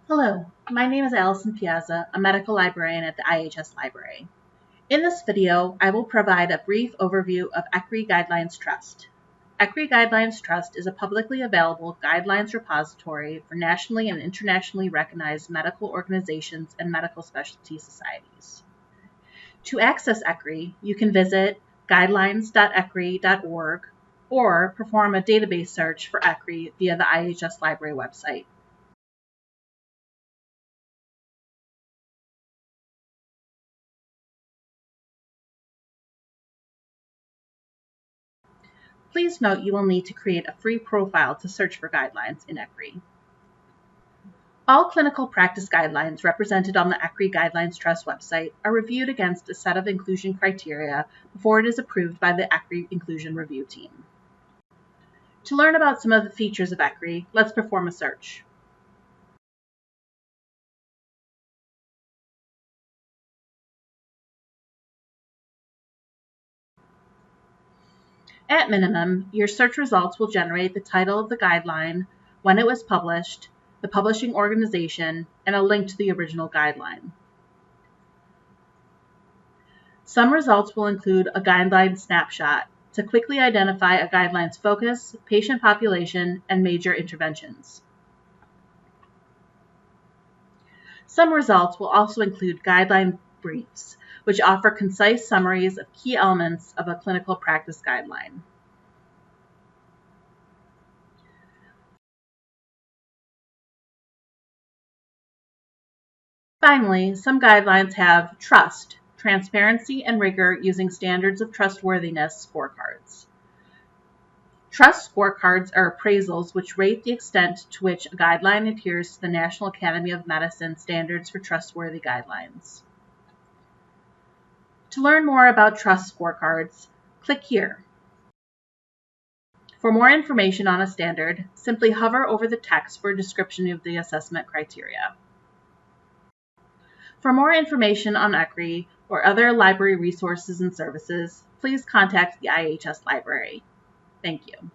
Hello, my name is Allison Piazza, a medical librarian at the IHS Library. In this video, I will provide a brief overview of ECRI Guidelines Trust. ECRI Guidelines Trust is a publicly available guidelines repository for nationally and internationally recognized medical organizations and medical specialty societies. To access ECRI, you can visit guidelines.ecri.org or perform a database search for ECRI via the IHS Library website. Please note you will need to create a free profile to search for guidelines in ECRI. All clinical practice guidelines represented on the ECRI Guidelines Trust website are reviewed against a set of inclusion criteria before it is approved by the ECRI Inclusion Review Team. To learn about some of the features of ECRI, let's perform a search. At minimum, your search results will generate the title of the guideline, when it was published, the publishing organization, and a link to the original guideline. Some results will include a guideline snapshot to quickly identify a guideline's focus, patient population, and major interventions. Some results will also include guideline briefs, which offer concise summaries of key elements of a clinical practice guideline. Finally, some guidelines have trust, transparency, and rigor using standards of trustworthiness scorecards. Trust scorecards are appraisals which rate the extent to which a guideline adheres to the National Academy of Medicine standards for trustworthy guidelines. To learn more about trust scorecards, click here. For more information on a standard, simply hover over the text for a description of the assessment criteria. For more information on ECRI or other library resources and services, please contact the IHS Library. Thank you.